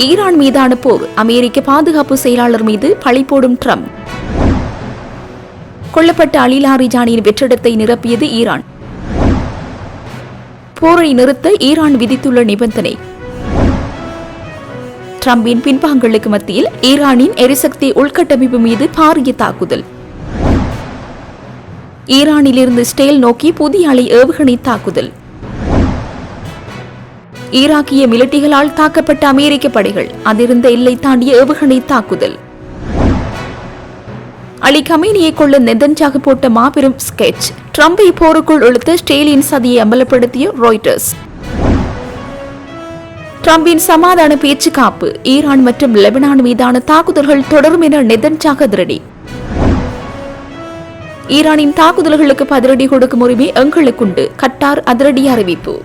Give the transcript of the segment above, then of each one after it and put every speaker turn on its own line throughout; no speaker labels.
Iran மீதான போர், அமெரிக்க பாதுகாப்பு செயலாளர் மீது பழி போடும் ட்ரம்ப். கொல்லப்பட்ட அலி லாரிஜானியின் வெற்றிடத்தை நிரப்பியது ஈரான். போரை நிறுத்த ஈரான் விதித்துள்ள நிபந்தனை. ட்ரம்பின் பின்வாங்கலுக்கு மத்தியில் ஈரானின் எரிசக்தி உள்கட்டமைப்பு மீது பாரிய தாக்குதல். ஈரானிலிருந்து ஸ்டேல் நோக்கி புதிய அலை ஏவுகணை தாக்குதல். ஈராக்கிய மிலிட்டிகளால் தாக்கப்பட்ட அமெரிக்க படைகள், அதிருந்த எல்லை தாண்டிய ஏவுகணை தாக்குதல். அலி கமேனியை கொள்ள நெதன்யாகு போட்ட மாபெரும் ஸ்கெட்ச். ட்ரம்பை போருக்குள் இழுத்த ஸ்டேலின் சதியை அம்பலப்படுத்திய ராய்ட்டர்ஸ். ட்ரம்பின் சமாதான பேச்சு காப்பு. ஈரான் மற்றும் லெபனான் மீதான தாக்குதல்கள் தொடரும் என நெதன்யாகு அதிரடி. ஈரானின் தாக்குதல்களுக்கு பதிலடி கொடுக்கும் உரிமை எங்களுக்குண்டு, கட்டார் அதிரடி அறிவிப்பு.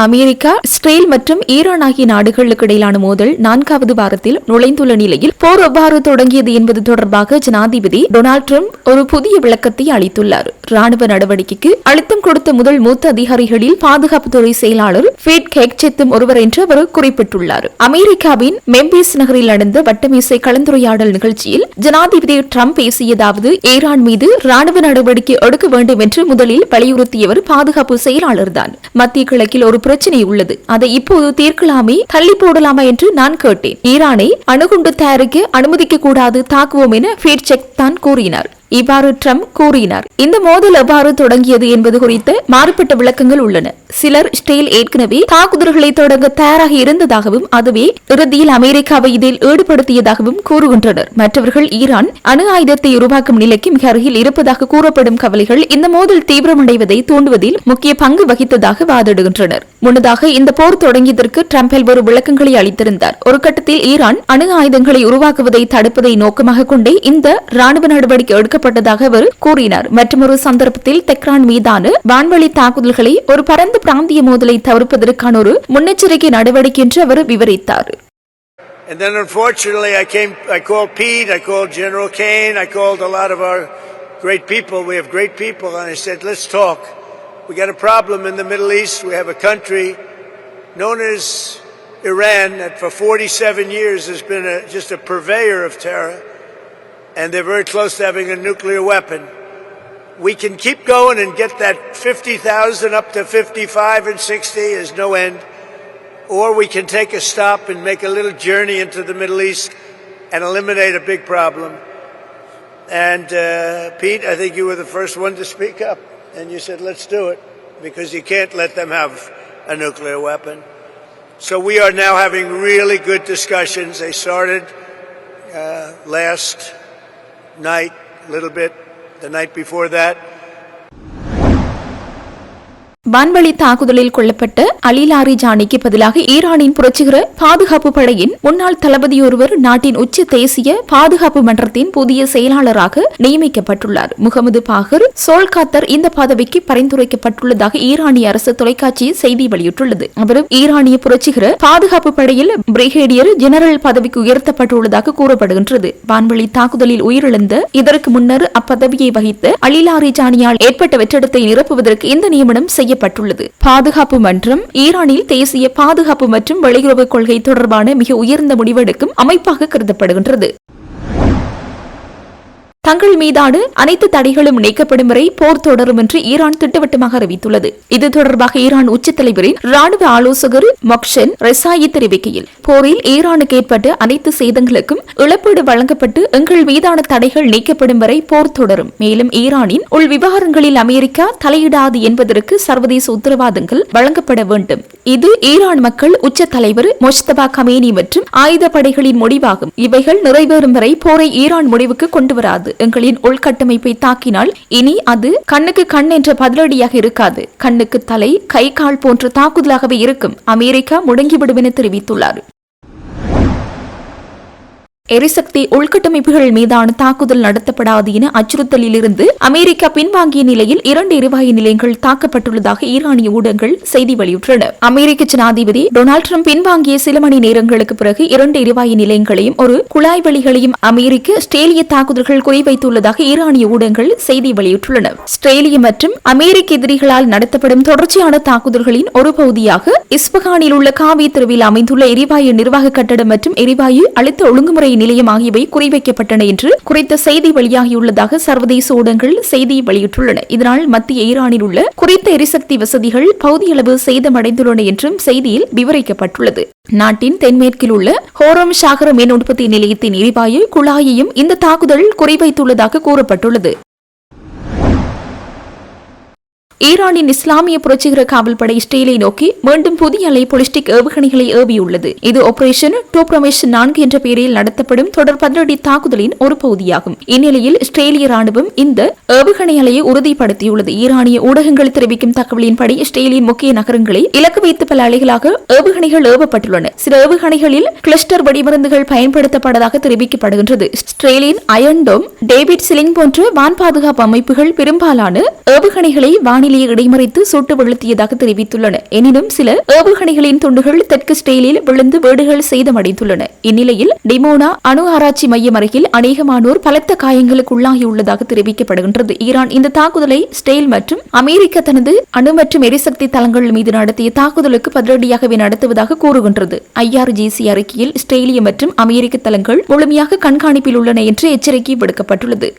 அமெரிக்கா, இஸ்ரேல் மற்றும் ஈரான் ஆகிய நாடுகளுக்கு இடையிலான மோதல் 4வது வாரத்தில் நுழைந்துள்ள நிலையில் போர் எவ்வாறு தொடங்கியது என்பது தொடர்பாக ஜனாதிபதி டொனால்ட் ட்ரம்ப் ஒரு புதிய விளக்கத்தை அளித்துள்ளார். ராணுவ நடவடிக்கைக்கு அழுத்தம் கொடுத்த முதல் மூத்த அதிகாரிகளில் பாதுகாப்புத்துறை செயலாளர் ஃபீட் கேக்செத்தும் ஒருவர் என்று அவர் குறிப்பிட்டுள்ளார். அமெரிக்காவின் மெம்பிஸ் நகரில் நடந்த வட்டமேசை கலந்துரையாடல் நிகழ்ச்சியில் ஜனாதிபதி ட்ரம்ப் பேசியதாவது, ஈரான் மீது ராணுவ நடவடிக்கை எடுக்க வேண்டும் என்று முதலில் வலியுறுத்தியவர் பாதுகாப்பு செயலாளர்தான். மத்திய கிழக்கில் ஒரு பிரச்சனை உள்ளது, அதை இப்போது தீர்க்கலாமே, தள்ளி போடலாமா என்று நான் கேட்டேன். ஈரானை அணுகுண்டு தயாரிக்க அனுமதிக்க கூடாது, தாக்குவோம் என ஃபீட்செக் தான் கூறினார். இவ்வாறு ட்ரம்ப் கூறினார். இந்த மோதல் எவ்வாறு தொடங்கியது என்பது குறித்த மாறுபட்ட விளக்கங்கள் உள்ளன. சிலர் ஸ்டேல் ஏற்கனவே தாக்குதல்களை தொடங்க தயாராக இருந்ததாகவும் அதுவே இறுதியில் அமெரிக்காவை இதில் ஈடுபடுத்தியதாகவும் கூறுகின்றனர். மற்றவர்கள் ஈரான் அணு ஆயுதத்தை உருவாக்கும் நிலைக்கு மிக அருகில் இருப்பதாக கூறப்படும் கவலைகள் இந்த மோதல் தீவிரமடைவதை தூண்டுவதில் முக்கிய பங்கு வகித்ததாக வாதிடுகின்றனர். முன்னதாக இந்த போர் தொடங்கியதற்கு ட்ரம்ப் பல்வேறு விளக்கங்களை அளித்திருந்தார். ஒரு கட்டத்தில் ஈரான் அணு ஆயுதங்களை உருவாக்குவதை தடுப்பதை நோக்கமாக கொண்டே இந்த ராணுவ நடவடிக்கை எடுக்கப்பட்டதாக அவர் கூறினார். மற்றொரு சந்தர்ப்பத்தில் தெஹ்ரான் மீதான வான்வழி தாக்குதல்களை ஒரு பரந்த பிராந்திய மோதலை தவிர்ப்பதற்கான ஒரு முன்னெச்சரிக்கை நடவடிக்கை என்று அவர் விவரித்தார்.
And then unfortunately I called Pete, I called General Kane, I called a lot of our great people. We have great people, and I said, let's talk. We got a problem in the Middle East. We have a country known as Iran that for 47 years has been just a purveyor of terror, and they're very close to having a nuclear weapon. We can keep going and get that 50,000 up to 55 and 60 is no end, or we can take a stop and make a little journey into the Middle East and eliminate a big problem. And Pete, I think you were the first one to speak up, and you said, let's do it, because you can't let them have a nuclear weapon. So we are now having really good discussions. They started last night, a little bit, the night before that.
வான்வழி தாக்குதலில் கொல்லப்பட்ட அலி லாரிஜானிக்கு பதிலாக ஈரானின் புரட்சிகர பாதுகாப்பு படையின் முன்னாள் தளபதி ஒருவர் நாட்டின் உச்ச தேசிய பாதுகாப்பு மன்றத்தின் புதிய செயலாளராக நியமிக்கப்பட்டுள்ளார். முகமது பாகர் சோல்காத்தர் இந்த பதவிக்கு பரிந்துரைக்கப்பட்டுள்ளதாக ஈரானிய அரசு தொலைக்காட்சி செய்தி வெளியிட்டுள்ளது. அவர் ஈரானிய புரட்சிகர பாதுகாப்பு படையில் பிரிகேடியர் ஜெனரல் பதவிக்கு உயர்த்தப்பட்டுள்ளதாக கூறப்படுகின்றது. வான்வழி தாக்குதலில் உயிரிழந்த இதற்கு முன்னர் அப்பதவியை வகித்த அலி லாரிஜானியால் ஏற்பட்ட வெற்றிடத்தை நிரப்புவதற்கு இந்த நியமனம் செய்ய பாதுகாப்பு மன்றம் ஈரானில் தேசிய பாதுகாப்பு மற்றும் வெளியுறவு கொள்கை தொடர்பான மிக உயர்ந்த முடிவெடுக்கும் அமைப்பாக கருதப்படுகின்றது. தங்கள் மீதான அனைத்து தடைகளும் நீக்கப்படும் வரை போர் தொடரும் என்று ஈரான் திட்டவட்டமாக அறிவித்துள்ளது. இது தொடர்பாக ஈரான் உச்ச தலைவரின் ராணுவ ஆலோசகர் மொக்ஷன் ரெசாயி தெரிவிக்கையில், போரில் ஈரானுக்கு ஏற்பட்ட அனைத்து சேதங்களுக்கும் இழப்பீடு வழங்கப்பட்டு எங்கள் மீதான தடைகள் நீக்கப்படும் வரை போர் தொடரும். மேலும் ஈரானின் உள் விவகாரங்களில் அமெரிக்கா தலையிடாது என்பதற்கு சர்வதேச உத்தரவாதங்கள் வழங்கப்பட வேண்டும். இது ஈரான் மக்கள் உச்ச தலைவர் மொஜ்தபா கமேனி மற்றும் ஆயுத படைகளின் முடிவாகும். இவைகள் நிறைவேறும் வரை போரை ஈரான் முடிவுக்கு கொண்டு வராது. எங்களின் உள்கட்டமைப்பை தாக்கினால் இனி அது கண்ணுக்கு கண் என்ற பதிலடியாக இருக்காது, கண்ணுக்கு தலை, கை, கால் போன்ற தாக்குதலாகவே இருக்கும். அமெரிக்கா முடங்கிவிடும் என தெரிவித்துள்ளார். எரிசக்தி உள்கட்டமைப்புகள் மீதான தாக்குதல் நடத்தப்படாது என அச்சுறுத்தலிலிருந்து அமெரிக்கா பின்வாங்கிய நிலையில் 2 எரிவாயு நிலையங்கள் தாக்கப்பட்டுள்ளதாக ஈரானிய ஊடகங்கள் செய்தி வெளியிட்டன. அமெரிக்க ஜனாதிபதி டொனால்டு டிரம்ப் பின்வாங்கிய சில மணி நேரங்களுக்கு பிறகு 2 எரிவாயு நிலையங்களையும் ஒரு குழாய் வழிகளையும் அமெரிக்க ஆஸ்திரேலிய தாக்குதல்கள் குறிவைத்துள்ளதாக ஈரானிய ஊடகங்கள் செய்தி வெளியிட்டுள்ளன. ஆஸ்திரேலிய மற்றும் அமெரிக்க எதிரிகளால் நடத்தப்படும் தொடர்ச்சியான தாக்குதல்களின் ஒரு பகுதியாக இஸ்பஹானில் உள்ள காவி தெருவில் அமைந்துள்ள எரிவாயு நிர்வாக கட்டடம் மற்றும் எரிவாயு அழுத்த ஒழுங்குமுறை நிலையம் ஆகியவை குறிவைக்கப்பட்டன என்று குறித்த செய்தி வெளியாகியுள்ளதாக சர்வதேச ஊடகங்கள் செய்தி வெளியிட்டுள்ளன. இதனால் மத்திய ஈரானில் உள்ள குறித்த எரிசக்தி வசதிகள் பகுதியளவு சேதமடைந்துள்ளன என்றும் செய்தியில் விவரிக்கப்பட்டுள்ளது. நாட்டின் தென்மேற்கில் உள்ள ஹோரம் ஷாகர மின் உற்பத்தி நிலையத்தின் எரிவாயு குழாயையும் இந்த தாக்குதல் குறிவைத்துள்ளதாக கூறப்பட்டுள்ளது. ஈரானின் இஸ்லாமிய புரட்சிகர காவல்படை இஸ்ரேலை நோக்கி மீண்டும் புதிய அலை பொலிஸ்டிக் ஏவுகணைகளை ஏவியுள்ளது. இது ஆபரேஷன் டோப்ரமேஷ் 4 என்ற பெயரில் நடத்தப்படும் தொடர் பதிலடி தாக்குதலின் ஒரு பகுதியாகும். இந்நிலையில் இஸ்ரேலிய ராணுவம் இந்த ஏவுகணை அலையை உறுதிப்படுத்தியுள்ளது. ஈரானிய ஊடகங்கள் தெரிவிக்கும் தகவலின்படி இஸ்ரேலின் முக்கிய நகரங்களை இலக்கு வைத்து பல அலைகளாக ஏவுகணைகள் ஏவப்பட்டுள்ளன. சில ஏவுகணைகளில் கிளஸ்டர் வெடிமருந்துகள் பயன்படுத்தப்பட்டதாக தெரிவிக்கப்படுகின்றது. இஸ்ரேலின் அயர்ன் டோம், டேவிட் சிலிங் போன்ற வான் பாதுகாப்பு அமைப்புகள் பெரும்பாலான ஏவுகணைகளை வானிலையை இடைமறித்து சுட்டு வீழ்த்தியதாக தெரிவித்துள்ளன. எனினும் சில ஏவுகணைகளின் துண்டுகள் தெற்கு இஸ்ரேலில் விழுந்து வீடுகள் சேதமடைந்துள்ளன. இந்நிலையில் டிமோனா அணு ஆராய்ச்சி மையம் அருகில் அநேகமானோர் பலத்த காயங்களுக்கு உள்ளாகியுள்ளதாக தெரிவிக்கப்படுகின்றது. ஈரான் இந்த தாக்குதலை இஸ்ரேல் மற்றும் அமெரிக்கா தனது அணு மற்றும் எரிசக்தி தளங்கள் மீது நடத்திய தாக்குதலுக்கு பதிலடியாகவே நடத்துவதாக கூறுகின்றது. IRGC அறிக்கையில் இஸ்ரேலிய மற்றும் அமெரிக்க தளங்கள் முழுமையாக கண்காணிப்பில் உள்ளன என்று எச்சரிக்கை விடுக்கப்பட்டுள்ளது.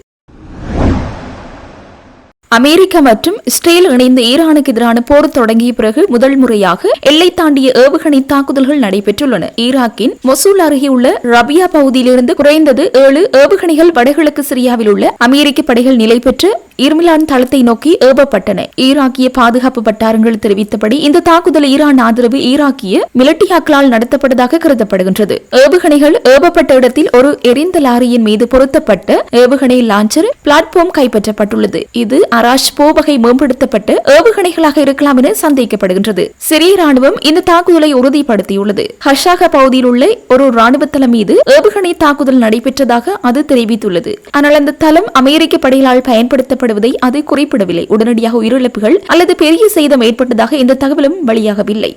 அமெரிக்கா மற்றும் இஸ்ரேல் இணைந்து ஈரானுக்கு எதிரான போர் தொடங்கிய பிறகு முதல் முறையாக எல்லை தாண்டிய ஏவுகணை தாக்குதல்கள் நடைபெற்றுள்ளன. ஈராக்கின் மொசூல் அருகே உள்ள ரபியா பகுதியிலிருந்து குறைந்தது 7 ஏவுகணைகள் வடகிழக்கு சிரியாவில் உள்ள அமெரிக்க படைகள் நிலை பெற்ற இர்மிலான் தளத்தை நோக்கி ஏவப்பட்டன. ஈராக்கிய பாதுகாப்பு வட்டாரங்கள் தெரிவித்தபடி இந்த தாக்குதல் ஈரான் ஆதரவு ஈராக்கிய மிலிட்டியாக்களால் நடத்தப்பட்டதாக கருதப்படுகின்றது. ஏவுகணைகள் ஏவப்பட்ட இடத்தில் ஒரு எரிந்த லாரியின் மீது பொருத்தப்பட்ட ஏவுகணை லாஞ்சர் பிளாட்பார்ம் கைப்பற்றப்பட்டுள்ளது. இது அராஷ் போ வகை மேம்படுத்தப்பட்ட ஏவுகணைகளாக இருக்கலாம் என சந்தேகிக்கப்படுகின்றது. சிரிய ராணுவம் இந்த தாக்குதலை உறுதிப்படுத்தியுள்ளது. ஹஷாக பகுதியில் உள்ள ஒரு ராணுவ தளம் மீது ஏவுகணை தாக்குதல் நடைபெற்றதாக அது தெரிவித்துள்ளது. ஆனால் அந்த தளம் அமெரிக்க படைகளால் பயன்படுத்தப்படுவதை அது குறிப்பிடவில்லை. உடனடியாக உயிரிழப்புகள் அல்லது பெரிய சேதம் ஏற்பட்டதாக இந்த தகவலும் வெளியாகவில்லை.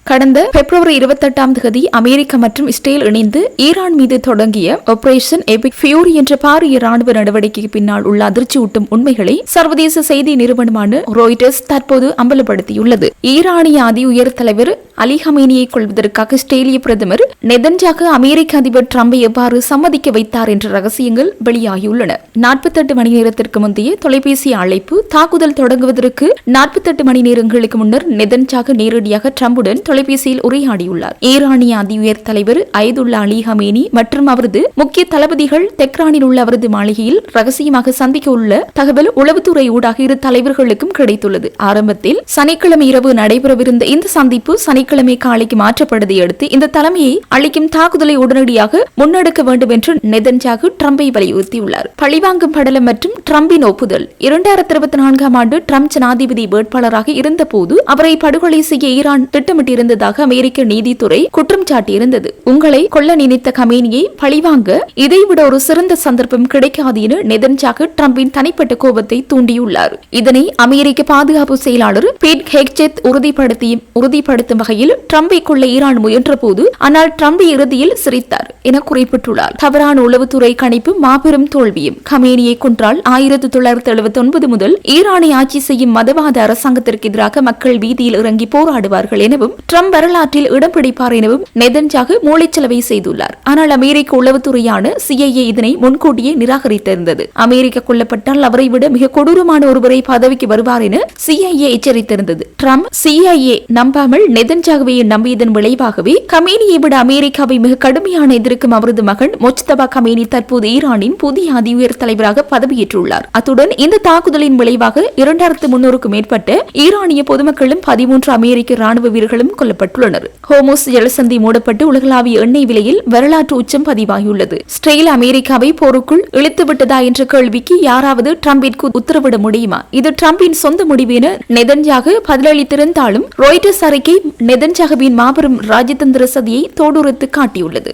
கடந்த பிப்ரவரி 28ஆம் தேதி அமெரிக்கா மற்றும் இஸ்ரேல் இணைந்து ஈரான் மீது தொடங்கிய ஆபரேஷன் எபிக் ஃபியூரி என்ற பாரிய ராணுவ நடவடிக்கைக்கு பின்னால் உள்ள அதிர்ச்சியூட்டும் உண்மைகளை சர்வதேச செய்தி நிறுவனமான ராய்ட்டர்ஸ் தற்போது அம்பலப்படுத்தியுள்ளது. ஈரானிய அதி உயர் தலைவர் அலி ஹமேனியை கொள்வதற்காக இஸ்ரேலிய பிரதமர் நெதன்யாகு அமெரிக்க அதிபர் டிரம்பை எவ்வாறு சம்மதிக்க வைத்தார் என்ற ரகசியங்கள் வெளியாகியுள்ளன. 48 மணி நேரத்திற்கு முந்தைய தொலைபேசி அழைப்பு தாக்குதல் தொடங்குவதற்கு 48 மணி நேரங்களுக்கு முன்னர் நெதன்யாகு நேரடியாக டிரம்புடன் தொலைபேசியில் உரையாடியுள்ளார். ஈரானிய அதி உயர் தலைவர் அயதுல்லா அலி ஹமேனி மற்றும் அவரது முக்கிய தளபதிகள் தெஹ்ரானில் உள்ள அவரது மாளிகையில் ரகசியமாக சந்திக்க உள்ள தகவல் உளவுத்துறை ஊடாக இரு தலைவர்களுக்கும் கிடைத்துள்ளது. ஆரம்பத்தில் சனிக்கிழமை இரவு நடைபெறவிருந்த இந்த சந்திப்பு சனிக்கிழமை காலைக்கு மாற்றப்பட்டதை அடுத்து இந்த தலைமையை அளிக்கும் தாக்குதலை உடனடியாக முன்னெடுக்க வேண்டும் என்று நெதன்யாகு டிரம்பை வலியுறுத்தியுள்ளார். பழிவாங்கும் படலம் மற்றும் டிரம்பின் ஒப்புதல். 2024ஆம் ஆண்டு டிரம்ப் ஜனாதிபதி வேட்பாளராக இருந்தபோது அவரை படுகொலை செய்ய ஈரான் திட்டமிட்டிருந்ததாக அமெரிக்க நீதித்துறை குற்றம் சாட்டியிருந்தது. உங்களை கொல்ல நினைத்த கமேனியை பழிவாங்க இதைவிட ஒரு சிறந்த சந்தர்ப்பம் கிடைக்காது என நெதன்யாகு டிரம்பின் தனிப்பட்ட கோபத்தை தூண்டியுள்ளார். இதனை அமெரிக்க பாதுகாப்பு செயலாளர் பீட் ஹெக்செத் உறுதிப்படுத்தும் வகையில் டிரம்பை கொள்ள ஈரான் முயன்ற போது ஆனால் டிரம்ப் இறுதியில் சிரித்தார் என குறிப்பிட்டுள்ளார். தவறான உளவுத்துறை கணிப்பு மாபெரும் தோல்வியும். கமேனியை கொன்றால் 1979 முதல் ஈரானை ஆட்சி செய்யும் மதவாத அரசாங்கத்திற்கு எதிராக மக்கள் வீதியில் இறங்கி போராடுவார்கள் எனவும் டிரம்ப் வரலாற்றில் இடம் பிடிப்பார் எனவும் நெதன்யாகு மூளைச்சலவை செய்துள்ளார். ஆனால் அமெரிக்க உளவுத்துறையான CIA இதனை முன்கூட்டியே நிராகரித்திருந்தது. அமெரிக்கா கொல்லப்பட்டால் அவரை விட மிக கொடூரமான ஒருவரை பதவிக்கு வருவார் என CIA எச்சரித்திருந்தது. டிரம்ப் CIA நம்பாமல் நெதன்யாகுவை நம்பியதன் விளைவாகவே கமேனியை விட அமெரிக்காவை மிக கடுமையான எதிர்க்கும் அவரது மகன் மொஜ்தபா கமேனி தற்போது ஈரானின் புதிய அதி உயர் தலைவராக பதவியேற்றுள்ளார். அத்துடன் இந்த தாக்குதலின் விளைவாக 2300க்கும் மேற்பட்ட ஈரானிய பொதுமக்களும் 13 அமெரிக்க ராணுவ வீரர்களும் சுட்டுக் கொல்லப்பட்டுள்ளனர். ஹோமோஸ் ஜலசந்தி மூடப்பட்டு உலகளாவிய எண்ணெய் விலையில் வரலாற்று உச்சம் பதிவாகியுள்ளது. இஸ்ரேல் அமெரிக்காவை போருக்குள் இழுத்துவிட்டதா என்ற கேள்விக்கு யாராவது டிரம்பிற்கு உத்தரவிட முடியுமா? இது டிரம்பின் சொந்த முடிவு என நெதன்யாகு பதிலளித்திருந்தாலும் ராய்ட்டர்ஸ் அறிக்கை நெதன்யாகுவின் மாபெரும் ராஜதந்திர சதியை தோடுரித்து காட்டியுள்ளது.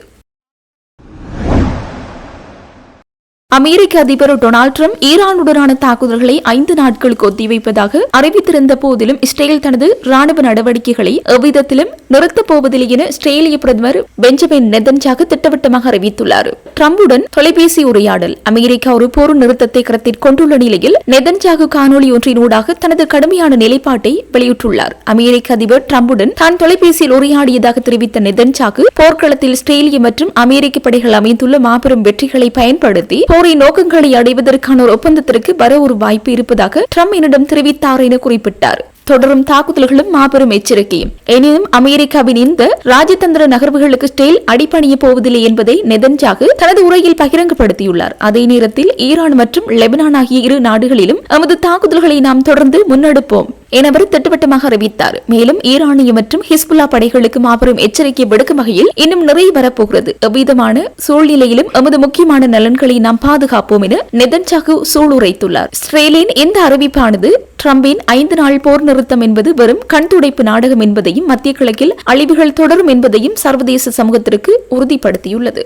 அமெரிக்க அதிபர் டொனால்ட் ட்ரம்ப் ஈரானுடனான தாக்குதல்களை 5 நாட்களுக்கு ஒத்திவைப்பதாக அறிவித்திருந்த போதிலும் இஸ்ரேல் தனது ராணுவ நடவடிக்கைகளை எவ்விதத்திலும் நிறுத்தப் போவதில்லை என இஸ்ரேலிய பிரதமர் பெஞ்சமின் நெதன்யாகு திட்டவட்டமாக அறிவித்துள்ளார். ட்ரம்புடன் தொலைபேசி உரையாடல். அமெரிக்கா ஒரு போர் நிறுத்தத்தை கருத்தில் கொண்டுள்ள நிலையில் நெதன்யாகு காணொலி ஒன்றினூடாக தனது கடுமையான நிலைப்பாட்டை வெளியிட்டுள்ளார். அமெரிக்க அதிபர் ட்ரம்புடன் தான் தொலைபேசியில் உரையாடியதாக தெரிவித்த நெதன்யாகு போர்க்களத்தில் இஸ்ரேலிய மற்றும் அமெரிக்க படைகள் அமைந்துள்ள மாபெரும் வெற்றிகளை பயன்படுத்தி போரின் நோக்கங்களை அடைவதற்கான ஒரு ஒப்பந்தத்திற்கு வர ஒரு வாய்ப்பு இருப்பதாக ட்ரம்ப் என்னிடம் தெரிவித்தார் என குறிப்பிட்டார். தொடரும் தாக்குதல்களும் மாபெரும் எச்சரிக்கையும். எனினும் அமெரிக்காவின் இந்த ராஜதந்திர நகர்வுகளுக்கு இஸ்ரேல் அடிபணிய போவதில்லை என்பதை நெதன்யாகு தனது உரையில் பகிரங்கப்படுத்தியுள்ளார். அதே நேரத்தில் ஈரான் மற்றும் லெபனான் ஆகிய இரு நாடுகளிலும் எமது தாக்குதல்களை நாம் தொடர்ந்து முன்னெடுப்போம் என அவர் திட்டவட்டமாக அறிவித்தார். மேலும் ஈரானிய மற்றும் ஹிஸ்புல்லா படைகளுக்கு மாபெரும் எச்சரிக்கை விடுக்கும் வகையில் இன்னும் நிறைய வரப்போகிறது. எவ்விதமான சூழ்நிலையிலும் எமது முக்கியமான நலன்களை நாம் பாதுகாப்போம் என நெதன்யாகு சூளுரைத்துள்ளார். இஸ்ரேலின் இந்த அறிவிப்பானது ட்ரம்பின் 5 நாள் போர் நிறுத்தம் என்பது வெறும் கண்துடைப்பு நாடகம் என்பதையும் மத்திய கிழக்கில் அழிவுகள் தொடரும் என்பதையும் சர்வதேச சமூகத்திற்கு உறுதிப்படுத்தியுள்ளது.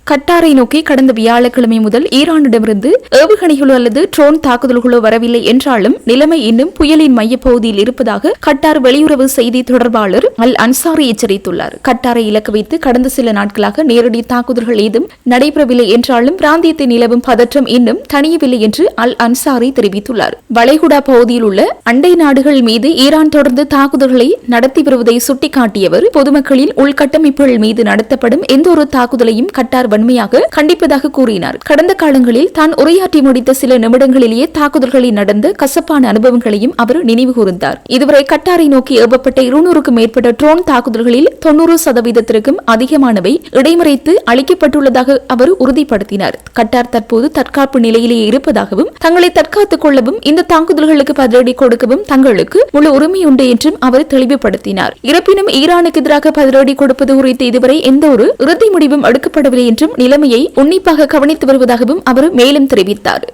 கட்டாரை நோக்கி கடந்த வியாழக்கிழமை முதல் ஈரானிடமிருந்து ஏவுகணைகளோ அல்லது ட்ரோன் தாக்குதல்களோ வரவில்லை என்றாலும் நிலைமை இன்னும் புயலின் மையப்பகுதியில் இருப்பதாக கட்டார் வெளியுறவு செய்தி தொடர்பாளர் அல் அன்சாரி எச்சரித்துள்ளார். கட்டாரை இலக்கு வைத்து கடந்த சில நாட்களாக நேரடி தாக்குதல்கள் ஏதும் நடைபெறவில்லை என்றாலும் பிராந்தியத்தில் நிலவும் பதற்றம் இன்னும் தணியவில்லை என்று அல் அன்சாரி தெரிவித்துள்ளார். வளைகுடா பகுதியில் உள்ள அண்டை நாடுகள் மீது ஈரான் தொடர்ந்து தாக்குதல்களை நடத்தி வருவதை சுட்டிக்காட்டியவர் பொதுமக்களின் உள்கட்டமைப்புகள் மீது நடத்தப்படும் எந்த ஒரு தாக்குதலையும் கட்டார் வன்மையாக கண்டிப்பதாக கூறினார். கடந்த காலங்களில் தான் உரையாற்றி முடித்த சில நிமிடங்களிலேயே தாக்குதல்களில் நடந்த கசப்பான அனுபவங்களையும் அவர் நினைவு கூர்ந்தார். இதுவரை கட்டாரை நோக்கி ஏவப்பட்ட 200க்கும் மேற்பட்ட ட்ரோன் தாக்குதல்களில் 90% அதிகமானவை இடைமறைத்து அளிக்கப்பட்டுள்ளதாக அவர் உறுதிப்படுத்தினார். கட்டார் தற்போது தற்காப்பு நிலையிலேயே இருப்பதாகவும் தங்களை தற்காத்துக் கொள்ளவும் இந்த தாக்குதல்களுக்கு பதிலடி கொடுக்கவும் தங்களுக்கு முழு உரிமை உண்டு என்றும் அவர் தெளிவுபடுத்தினார். இருப்பினும் ஈரானுக்கு எதிராக பதிலடி கொடுப்பது குறித்து இதுவரை எந்த ஒரு இறுதி முடிவும் எடுக்கப்படவில்லை என்றும் நிலைமையை உன்னிப்பாக கவனித்து வருவதாகவும் அவர் மேலும் தெரிவித்தார்.